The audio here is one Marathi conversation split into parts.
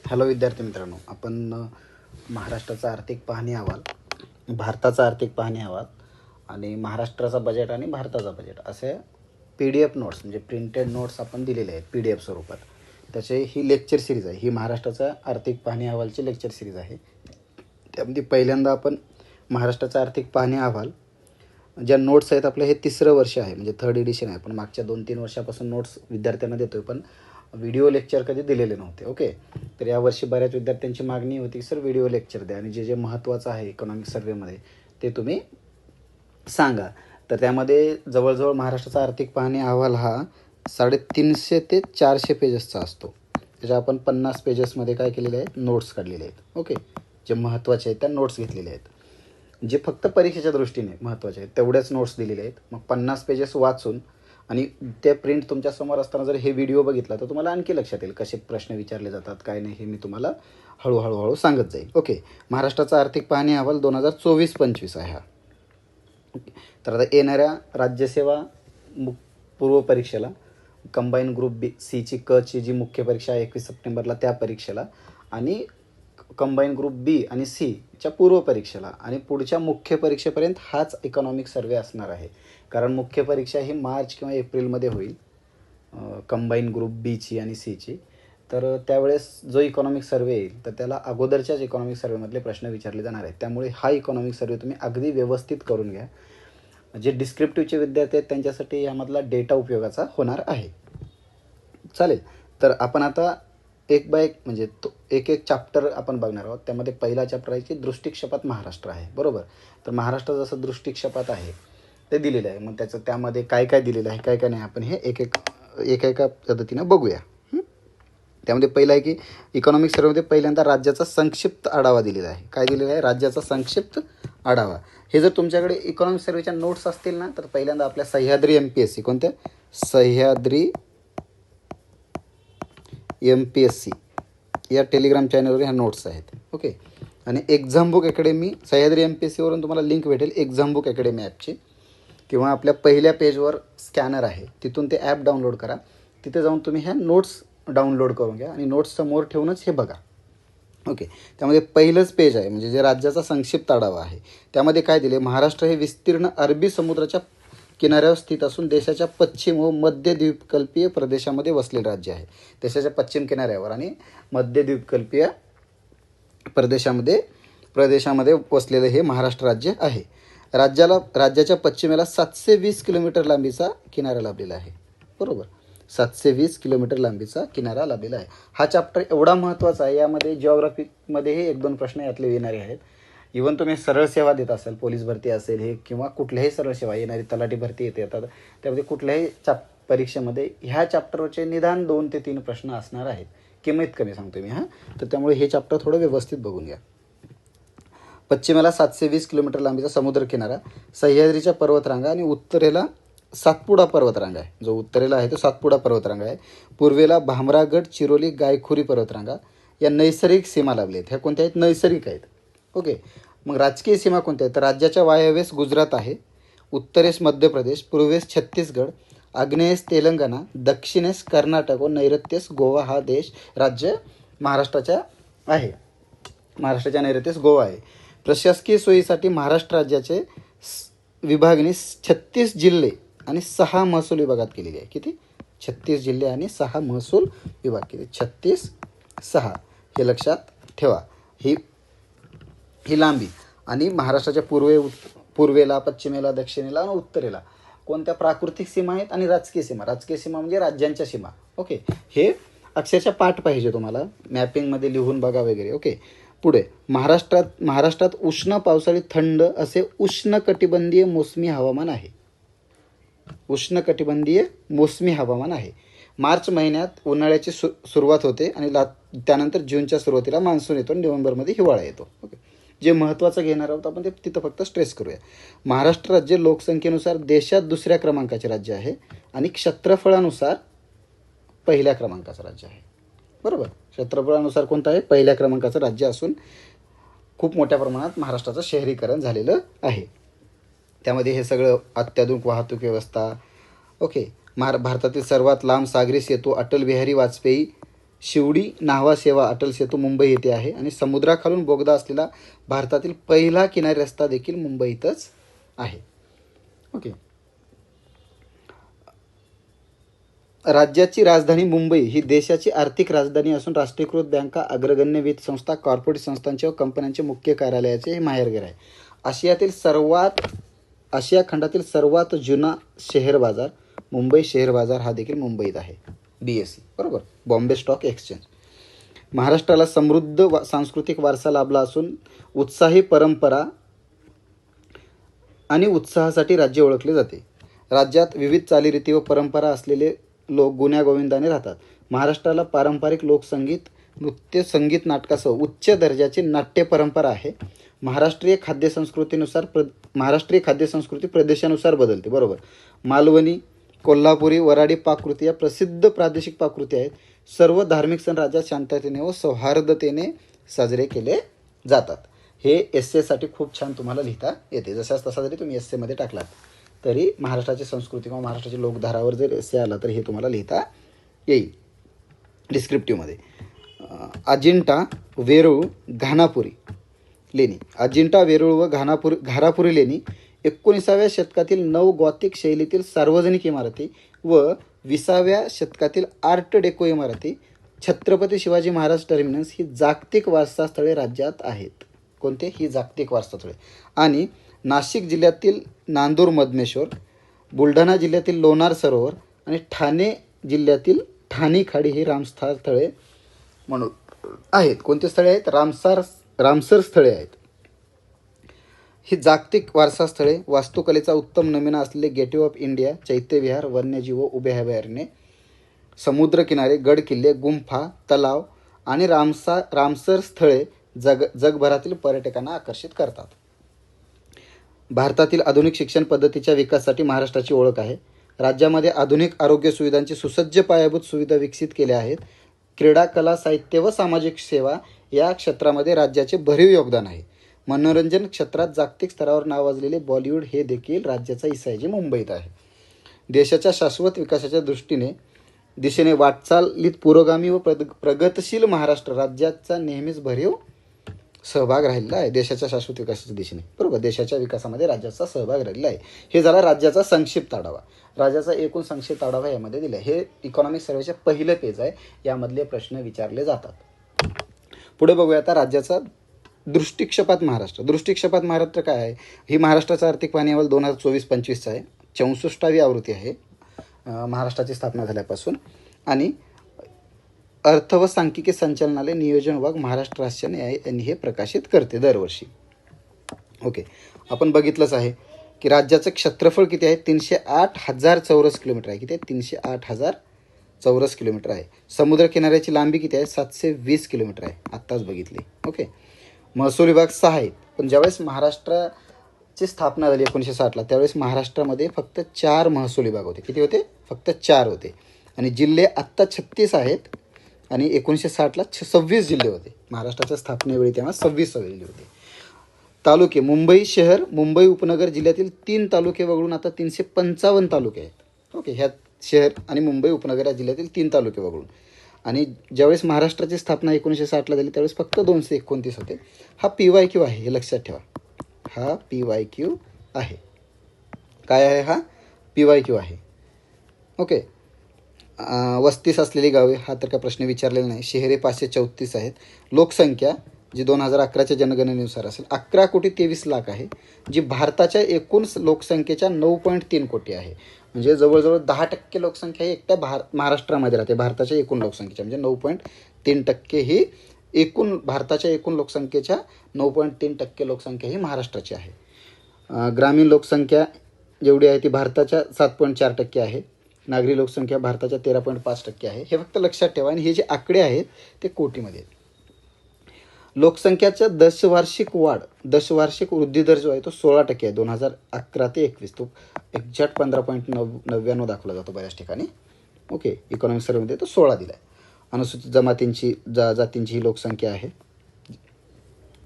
हॅलो विद्यार्थी मित्रांनो, आपण महाराष्ट्राचा आर्थिक पाहणी अहवाल, भारताचा आर्थिक पाहणी अहवाल आणि महाराष्ट्राचा बजेट आणि भारताचा बजेट असे PDF नोट्स म्हणजे प्रिंटेड नोट्स आपण दिलेले आहेत PDF स्वरूपात. त्याचे ही लेक्चर सिरीज आहे. ही महाराष्ट्राचा आर्थिक पाहणी अहवालची लेक्चर सिरीज आहे. त्यामध्ये पहिल्यांदा आपण महाराष्ट्राचा आर्थिक पाहणी अहवाल ज्या नोट्स आहेत, आपलं हे 3रं वर्ष आहे, म्हणजे 3rd एडिशन आहे. पण मागच्या 2-3 वर्षापासून नोट्स विद्यार्थ्यांना देतोय, पण व्हिडिओ लेक्चर कधी दिलेले नव्हते. ओके, तर यावर्षी बऱ्याच विद्यार्थ्यांची मागणी होती की सर व्हिडिओ लेक्चर द्या आणि जे जे महत्त्वाचं आहे इकॉनॉमिक सर्वेमध्ये ते तुम्ही सांगा. तर त्यामध्ये जवळजवळ महाराष्ट्राचा आर्थिक पाहणी अहवाल हा 350 ते 400 पेजेसचा असतो. त्याच्या आपण 50 पेजेसमध्ये काय केलेले आहेत, नोट्स काढलेले आहेत. ओके, जे महत्त्वाचे आहेत त्या नोट्स घेतलेले आहेत. जे फक्त परीक्षेच्या दृष्टीने महत्त्वाचे आहेत तेवढ्याच नोट्स दिलेले आहेत. मग 50 पेजेस वाचून आणि ते प्रिंट तुमच्यासमोर असताना जर हे व्हिडिओ बघितला तर तुम्हाला आणखी लक्षात येईल कसे प्रश्न विचारले जातात, काय नाही, हे मी तुम्हाला हळूहळू सांगत जाईल. ओके, महाराष्ट्राचा आर्थिक पाहणी अहवाल 2024-25 आहे हा. ओके, तर आता येणाऱ्या राज्यसेवा पूर्व परीक्षेला, कंबाईन ग्रुप बी सीची ची जी मुख्य परीक्षा आहे 21 सप्टेंबरला त्या परीक्षेला, आणि कंबाईन ग्रुप बी आणि सीच्या पूर्व परीक्षेला आणि पुढच्या मुख्य परीक्षेपर्यंत हाच इकॉनॉमिक सर्वे असणार आहे. कारण मुख्य परीक्षा ही मार्च किंवा एप्रिलमध्ये होईल, कंबाईन ग्रुप बीची आणि सीची. तर त्यावेळेस जो इकॉनॉमिक सर्वे येईल तर त्याला अगोदरच्याच इकॉनॉमिक सर्वेमधले प्रश्न विचारले जाणार आहेत. त्यामुळे हा इकॉनॉमिक सर्वे तुम्ही अगदी व्यवस्थित करून घ्या. जे डिस्क्रिप्टिव्हचे विद्यार्थी आहेत त्यांच्यासाठी यामधला डेटा उपयोगाचा होणार आहे. चालेल, तर आपण आता एक बाय एक म्हणजे एक चॅप्टर आपण बघणार आहोत. त्यामध्ये पहिला चॅप्टर आहे की दृष्टिक्षेपात महाराष्ट्र आहे. बरोबर, तर महाराष्ट्र जसं दृष्टिक्षेपात आहे ते दिलेलं आहे. मग त्यामध्ये काय काय दिलेलं आहे, काय काय नाही, आपण हे एका पद्धतीनं बघूया. त्यामध्ये पहिलं आहे की इकॉनॉमिक सर्वेमध्ये पहिल्यांदा राज्याचा संक्षिप्त आढावा दिलेला आहे. काय दिलेला आहे, राज्याचा संक्षिप्त आढावा. हे जर तुमच्याकडे इकॉनॉमिक सर्वेच्या नोट्स असतील ना, तर पहिल्यांदा आपल्या सह्याद्री MPSC, कोणत्या, सह्याद्री MPSC या टेलिग्राम चॅनलवर ह्या नोट्स आहेत. ओके, आणि एक्झाम बुक अकॅडमी, सह्याद्री MPSCवरून तुम्हाला लिंक भेटेल एक्झाम बुक अकॅडमी ॲपची, किंवा आपल्या पहिल्या पेजवर स्कॅनर आहे तिथून ते ॲप डाउनलोड करा. तिथे जाऊन तुम्ही ह्या नोट्स डाउनलोड करून घ्या आणि नोट्स समोर ठेवूनच हे बघा. ओके, त्यामध्ये पहिलंच पेज आहे म्हणजे जे राज्याचा संक्षिप्त आढावा आहे. त्यामध्ये काय दिले, महाराष्ट्र हे विस्तीर्ण अरबी समुद्राच्या किनाऱ्यावर स्थित असून देशाच्या पश्चिम व मध्य द्वीपकल्पीय प्रदेशामध्ये वसलेले राज्य आहे. देशाच्या पश्चिम किनाऱ्यावर आणि मध्य द्वीपकल्पीय प्रदेशामध्ये वसलेलं हे महाराष्ट्र राज्य आहे. राज्याच्या पश्चिमेला 720 किलोमीटर लांबीचा किनारा लाभलेला आहे. बरोबर, 720 किलोमीटर लांबीचा किनारा लाभलेला आहे. हा चॅप्टर एवढा महत्त्वाचा आहे. यामध्ये जिओग्राफीमध्येही 1-2 प्रश्न यातले येणारे आहेत. इवन तुम्ही सरळ सेवा देत असाल, पोलीस भरती असेल हे, किंवा कुठल्याही सरळ सेवा येणारी, तलाठी भरती येते येतात, त्यामध्ये कुठल्याही परीक्षेमध्ये ह्या चॅप्टरचे निदान 2 ते 3 प्रश्न असणार आहेत, कमीत कमी सांगतो मी. तर त्यामुळे हे चॅप्टर थोडं व्यवस्थित बघून घ्या. पश्चिमेला 720 किलोमीटर लांबीचा समुद्र किनारा, सह्याद्रीच्या पर्वतरांगा आणि उत्तरेला सातपुडा पर्वतरांगा आहे. जो उत्तरेला आहे तो सातपुडा पर्वतरांगा आहे. पूर्वेला भामरागड, चिरोली, गायखुरी पर्वतरांगा या नैसर्गिक सीमा लाभल्या आहेत. ह्या कोणत्या आहेत, नैसर्गिक आहेत. ओके, मग राजकीय सीमा कोणत्या आहेत, तर राज्याच्या वायव्येस गुजरात आहे, उत्तरेस मध्य प्रदेश, पूर्वेस छत्तीसगड, आग्नेयेस तेलंगणा, दक्षिणेस कर्नाटक व नैऋत्येस गोवा हा राज्य महाराष्ट्राच्या आहे. महाराष्ट्राच्या नैऋत्येस गोवा आहे. प्रशासकीय सोयीसाठी महाराष्ट्र राज्याचे विभागणी 36 जिल्हे आणि 6 महसूल विभागात केलेली आहे. किती, 36 जिल्हे आणि 6 महसूल विभाग. किती, 36-6 हे लक्षात ठेवा. ही लांबी. आणि महाराष्ट्राच्या पूर्वेला, पश्चिमेला, दक्षिणेला आणि उत्तरेला कोणत्या प्राकृतिक सीमा आहेत आणि राजकीय सीमा. राजकीय सीमा म्हणजे राज्यांच्या सीमा. ओके, हे अक्षरशः पाठ पाहिजे तुम्हाला, मॅपिंगमध्ये लिहून बघा वगैरे. ओके, पुढे महाराष्ट्रात उष्ण, पावसाळी, थंड असे उष्णकटिबंधीय मोसमी हवामान आहे. उष्णकटिबंधीय मोसमी हवामान आहे. मार्च महिन्यात उन्हाळ्याची सुरुवात होते आणि त्यानंतर जूनच्या सुरुवातीला मान्सून येतो, नोव्हेंबरमध्ये हिवाळा येतो. ओके, जे महत्त्वाचं घेणार आहोत आपण ते तिथं फक्त स्ट्रेस करूया. महाराष्ट्र राज्य लोकसंख्येनुसार देशात 2ऱ्या क्रमांकाचे राज्य आहे आणि क्षेत्रफळानुसार 1ल्या क्रमांकाचं राज्य आहे. बरोबर, क्षेत्रफळानुसार कोणतं आहे, 1ल्या क्रमांकाचं राज्य असून खूप मोठ्या प्रमाणात महाराष्ट्राचं शहरीकरण झालेलं आहे. त्यामध्ये हे सगळं अत्याधुनिक वाहतूक व्यवस्था. ओके, भारतातील सर्वात लांब सागरी सेतू अटल बिहारी वाजपेयी शिवडी न्हावा सेवा अटल सेतू मुंबई येथे आहे आणि समुद्राखालून बोगदा असलेला भारतातील पहिला किनारी रस्ता देखील मुंबईतच आहे. ओके. राज्याची राजधानी मुंबई ही देशाची आर्थिक राजधानी असून राष्ट्रीयकृत बँका, अग्रगण्य वित्त संस्था, कॉर्पोरेट संस्थांचे व कंपन्यांचे मुख्य कार्यालयाचे हे माहेरघर आहे. आशिया खंडातील सर्वात जुना शेअर बाजार मुंबई शेअर बाजार हा देखील मुंबईत आहे. BSE बरोबर, बॉम्बे स्टॉक एक्सचेंज. महाराष्ट्राला समृद्ध सांस्कृतिक वारसा लाभला असून उत्साही परंपरा आणि उत्साहासाठी राज्य ओळखले जाते. राज्यात विविध चालीरीती व परंपरा असलेले लोक गुण्यागोविंदाने राहतात. महाराष्ट्राला पारंपरिक लोकसंगीत, नृत्य, संगीत, नाटकासह उच्च दर्जाची नाट्य परंपरा आहे. महाराष्ट्रीय खाद्यसंस्कृती प्रदेशानुसार बदलते. बरोबर. मालवणी, कोल्हापुरी, वराडी पाककृती या प्रसिद्ध प्रादेशिक पाककृती आहेत. सर्व धार्मिक सण राज्यात शांततेने व सौहार्दतेने साजरे केले जातात. हे एस्सेसाठी खूप छान तुम्हाला लिहिता येते. जशाच तसा जरी तुम्ही एस्सेमध्ये टाकलात तरी महाराष्ट्राची संस्कृती किंवा महाराष्ट्राची लोकधारावर जर एस्से आला तर हे तुम्हाला लिहिता येईल डिस्क्रिप्टिव्हमध्ये. अजिंठा, वेरूळ, घानापुरी लेणी. अजिंठा, वेरूळ व घारापुरी लेणी 19व्या शतकातील नव गॉथिक शैलीतील सार्वजनिक इमारती व 20व्या शतकातील आर्ट डेको इमारती. छत्रपती शिवाजी महाराज टर्मिनस ही जागतिक वारसा स्थळे राज्यात आहेत. कोणते? ही जागतिक वारसा स्थळे. आणि नाशिक जिल्ह्यातील नांदूर मधमेश्वर, बुलढाणा जिल्ह्यातील लोणार सरोवर आणि ठाणे जिल्ह्यातील ठाणी खाडी ही रामस्थळ स्थळे म्हणून आहेत. कोणते स्थळे आहेत? रामसर स्थळे आहेत. ही जागतिक वारसा स्थळे वास्तुकलेचा उत्तम नमुना असलेले गेटवे ऑफ इंडिया, चैत्यविहार, वन्यजीव व उभे अभयारण्ये, समुद्रकिनारे, गड किल्ले, गुंफा, तलाव आणि रामसर स्थळे जगभरातील पर्यटकांना आकर्षित करतात. भारतातील आधुनिक शिक्षण पद्धतीच्या विकासासाठी महाराष्ट्राची ओळख आहे. राज्यामध्ये आधुनिक आरोग्य सुविधांची सुसज्ज पायाभूत सुविधा विकसित केल्या आहेत. क्रीडा, कला, साहित्य व सामाजिक सेवा या क्षेत्रामध्ये राज्याचे भरीव योगदान आहे. मनोरंजन क्षेत्रात जागतिक स्तरावर नावाजलेले बॉलिवूड हे देखील राज्याचा हिस्सा आहे, जे मुंबईत आहे. देशाच्या शाश्वत विकासाच्या दिशेने वाटचालीत पुरोगामी व प्रगतशील महाराष्ट्र राज्याचा नेहमीच भरीव सहभाग राहिलेला आहे. देशाच्या शाश्वत विकासाच्या दिशेने, बरोबर, देशाच्या विकासामध्ये राज्याचा सहभाग राहिलेला आहे. हे झाला राज्याचा संक्षिप्त आढावा. राज्याचा एकूण संक्षिप्त आढावा यामध्ये दिला आहे. हे इकॉनॉमिक सर्वेचे पहिलं पेज आहे. यामधले प्रश्न विचारले जातात. पुढे बघूया आता राज्याचा दृष्टिक्षेपात महाराष्ट्र. दृष्टिक्षेपात महाराष्ट्र काय आहे? ही महाराष्ट्राचा आर्थिक पाहणी अहवाल 2024-25चा आहे. 64वी आवृत्ती आहे महाराष्ट्राची स्थापना झाल्यापासून. आणि अर्थ व सांख्यिकी संचालनालय, नियोजन विभाग, महाराष्ट्र शासन यांनी हे प्रकाशित करते दरवर्षी. ओके. आपण बघितलंच आहे की राज्याचं क्षेत्रफळ किती आहे? 308,000 चौरस किलोमीटर आहे. किती आहे? 308,000 चौरस किलोमीटर आहे. समुद्रकिनाऱ्याची लांबी किती आहे? 720 किलोमीटर आहे. आत्ताच बघितली. ओके. महसूल विभाग 6 आहेत. पण ज्यावेळेस महाराष्ट्राची स्थापना झाली 1960ला त्यावेळेस महाराष्ट्रामध्ये फक्त 4 महसूल विभाग होते. किती होते? फक्त 4 होते. आणि जिल्हे आत्ता 36 आहेत. आणि 1960ला 26 जिल्हे होते. महाराष्ट्राच्या स्थापनेवेळी तेव्हा 26 जिल्हे होते. तालुके. मुंबई शहर, मुंबई उपनगर जिल्ह्यातील 3 तालुके वगळून आता 355 तालुके आहेत. ओके. ह्या शहर आणि मुंबई उपनगर या जिल्ह्यातील 3 तालुके वगळून. आणि ज्यावेळेस महाराष्ट्राची स्थापना 1960ला झाली त्यावेळेस फक्त 229 होते. हा PYQ आहे, हे लक्षात ठेवा. हा PYQ आहे. काय आहे? हा PYQ आहे. ओके. वस्तीस असलेली गावे, हा तर काय प्रश्न विचारलेला नाही. शहरे 534 आहेत. लोकसंख्या जी 2011च्या जनगणनेनुसार असेल 11,23,00,000 आहे, जी भारताच्या एकूण लोकसंख्येच्या 9.3 कोटी आहे. म्हणजे जवळजवळ 10% लोकसंख्या ही एकट्या महाराष्ट्रामध्ये राहते भारताच्या एकूण लोकसंख्येच्या. म्हणजे 9.3% ही भारताच्या एकूण लोकसंख्येच्या 9.3% लोकसंख्या ही महाराष्ट्राची आहे. ग्रामीण लोकसंख्या जेवढी आहे ती भारताच्या 7.4% आहे. नागरी लोकसंख्या भारताच्या 13.5% आहे. हे फक्त लक्षात ठेवा. आणि हे जे आकडे आहेत ते कोटीमध्ये आहेत. लोकसंख्याचा दशवार्षिक वृद्धी दर जो आहे तो 16% आहे. 2011 ते 21 तो एक्झॅक्ट 15.99 दाखवला जातो बऱ्याच ठिकाणी. ओके. इकॉनॉमिक सर्वेमध्ये तो 16 दिला आहे. अनुसूचित जमातींची जातींची ही लोकसंख्या आहे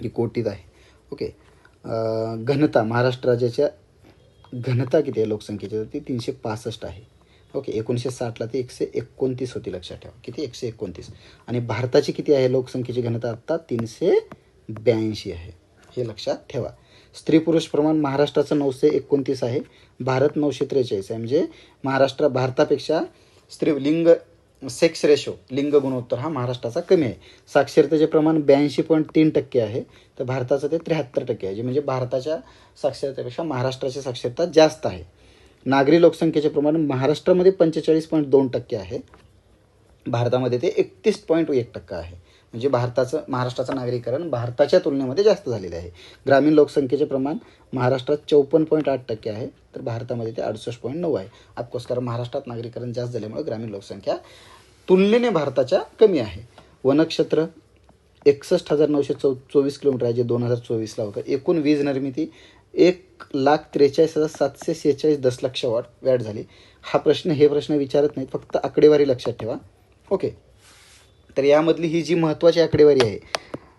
जी कोटीत आहे. ओके. घनता, महाराष्ट्र राज्याच्या घनता किती आहे लोकसंख्येची? ती 365 आहे. ओके, 1960ला ती 129 होती, लक्षात ठेवा. किती? 129. आणि भारताची किती आहे लोकसंख्येची घनता आत्ता? 382 आहे, हे लक्षात ठेवा. स्त्री पुरुष प्रमाण महाराष्ट्राचं 929 आहे, भारत 943 आहे. म्हणजे भारतापेक्षा लिंग सेक्स रेशो, लिंग गुणोत्तर हा महाराष्ट्राचा कमी आहे. साक्षरतेचे प्रमाण 82.3% आहे, तर भारताचं ते 73% आहे. म्हणजे भारताच्या साक्षरतेपेक्षा महाराष्ट्राची साक्षरता जास्त आहे. नागरी लोकसंख्येचे प्रमाण महाराष्ट्रामध्ये 45.2% आहे, भारतामध्ये ते 31.1% आहे. म्हणजे महाराष्ट्राचं नागरीकरण भारताच्या तुलनेमध्ये जास्त झालेलं आहे. ग्रामीण लोकसंख्येचे प्रमाण महाराष्ट्रात 54.8% आहे, तर भारतामध्ये ते 68.9 आहे. ऑफकोर्स, कारण महाराष्ट्रात नागरीकरण जास्त झाल्यामुळे ग्रामीण लोकसंख्या तुलनेने भारताच्या कमी आहे. वनक्षेत्र 61,924 किलोमीटर आहे, जे 2024ला होतं. एकूण वीज निर्मिती 1,43,746 दशलक्ष वॅट झाली. हे प्रश्न विचारत नाहीत, फक्त आकडेवारी लक्षात ठेवा. ओके, तर यामधली ही जी महत्त्वाची आकडेवारी आहे,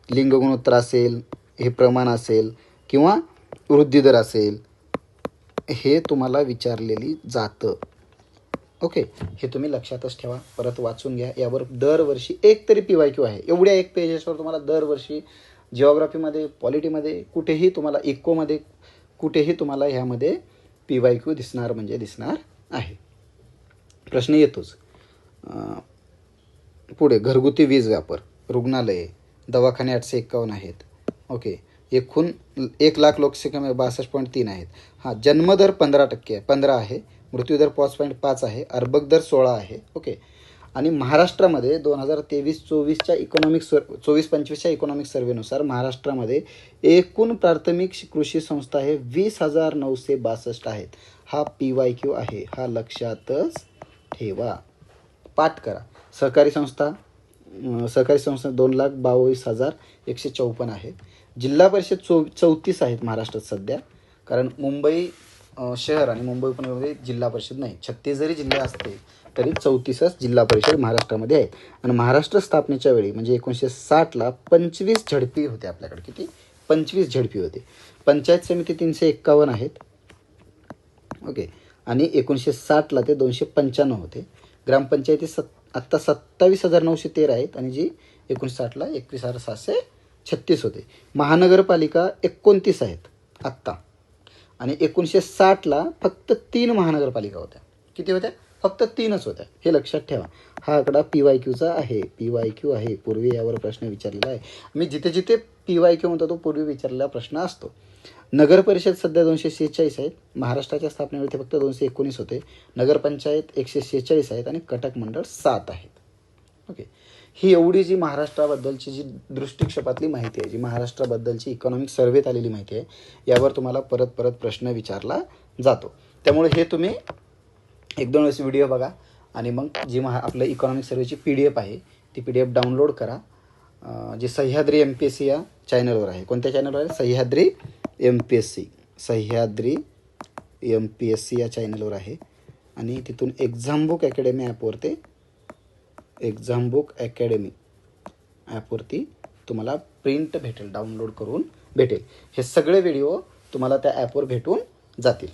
लिंग गुणोत्तर असेल, हे प्रमाण असेल किंवा वृद्धी दर असेल, हे तुम्हाला विचारलेली जातं. ओके, हे तुम्ही लक्षातच ठेवा, परत वाचून घ्या. यावर दरवर्षी एक तरी PYQ आहे. एवढ्या एक पेजेसवर तुम्हाला दरवर्षी जिओग्राफीमध्ये, पॉलिटीमध्ये, कुठेही तुम्हाला, इकोमध्ये कुठेही तुम्हाला ह्यामध्ये PYQ दिसणार आहे. प्रश्न येतोच. पुढे घरगुती वीज वापर, रुग्णालये, दवाखाने 851 आहेत. ओके, एकूण 1,00,000 लोकसंख्येमध्ये 62.3 आहेत. जन्मदर 15 आहे, मृत्यूदर 5.5 आहे, अर्भक दर 16 आहे. ओके, आणि महाराष्ट्रामध्ये 2023-24च्या 24-25च्या इकॉनॉमिक सर्व्हेनुसार महाराष्ट्रामध्ये एकूण प्राथमिक कृषी संस्था आहे 20,962 आहेत. हा PYQ आहे, हा लक्षातच ठेवा, पाठ करा. सहकारी संस्था 2,22,154 आहे. जिल्हा परिषद 34 आहेत महाराष्ट्रात सध्या, कारण मुंबई शहर आणि मुंबई उपनगरामध्ये जिल्हा परिषद नाही. 36 जरी जिल्हे असते तरी 34च जिल्हा परिषद महाराष्ट्रामध्ये आहेत. आणि महाराष्ट्र स्थापनेच्या वेळी म्हणजे 1960ला 25 झडपी होते आपल्याकडे. किती? 25 झडपी होते. पंचायत समिती 351 आहेत. ओके, आणि 1960ला ते 295 होते. ग्रामपंचायती आत्ता 27,913 आहेत, आणि जी 1960ला 21,736 होते. महानगरपालिका 29 आहेत आत्ता, आणि 1960ला फक्त 3 महानगरपालिका होत्या. किती होत्या? फक्त 3च होत्या, हे लक्षात ठेवा. हा आकडा PYQचा आहे, PYQ आहे. पूर्वी यावर प्रश्न विचारलेला आहे. मी जिथे PYQ म्हणतो तो पूर्वी विचारलेला प्रश्न असतो. नगर परिषद सध्या 246 आहेत. महाराष्ट्राच्या स्थापनेवेळी फक्त 219 होते. नगरपंचायत 146 आहेत, आणि कटक मंडळ 7 आहेत. ओके, ही एवढी जी महाराष्ट्राबद्दलची जी दृष्टिक्षेपातली माहिती आहे, जी महाराष्ट्राबद्दलची इकॉनॉमिक सर्व्हेत आलेली माहिती आहे, यावर तुम्हाला परत प्रश्न विचारला जातो. त्यामुळे हे तुम्ही 1-2 वेळेस व्हिडिओ बघा, आणि मग जी आपलं इकॉनॉमिक सर्व्हेची PDF आहे ती PDF डाउनलोड करा. जी सह्याद्री MPSC या चॅनलवर आहे. कोणत्या चॅनलवर आहे? सह्याद्री MPSC या चॅनलवर आहे. आणि तिथून एक्झाम बुक अकॅडमी ॲपवरती तुम्हाला प्रिंट भेटेल, डाउनलोड करून भेटेल. हे सगळे व्हिडिओ तुम्हाला त्या ॲपवर भेटून जातील.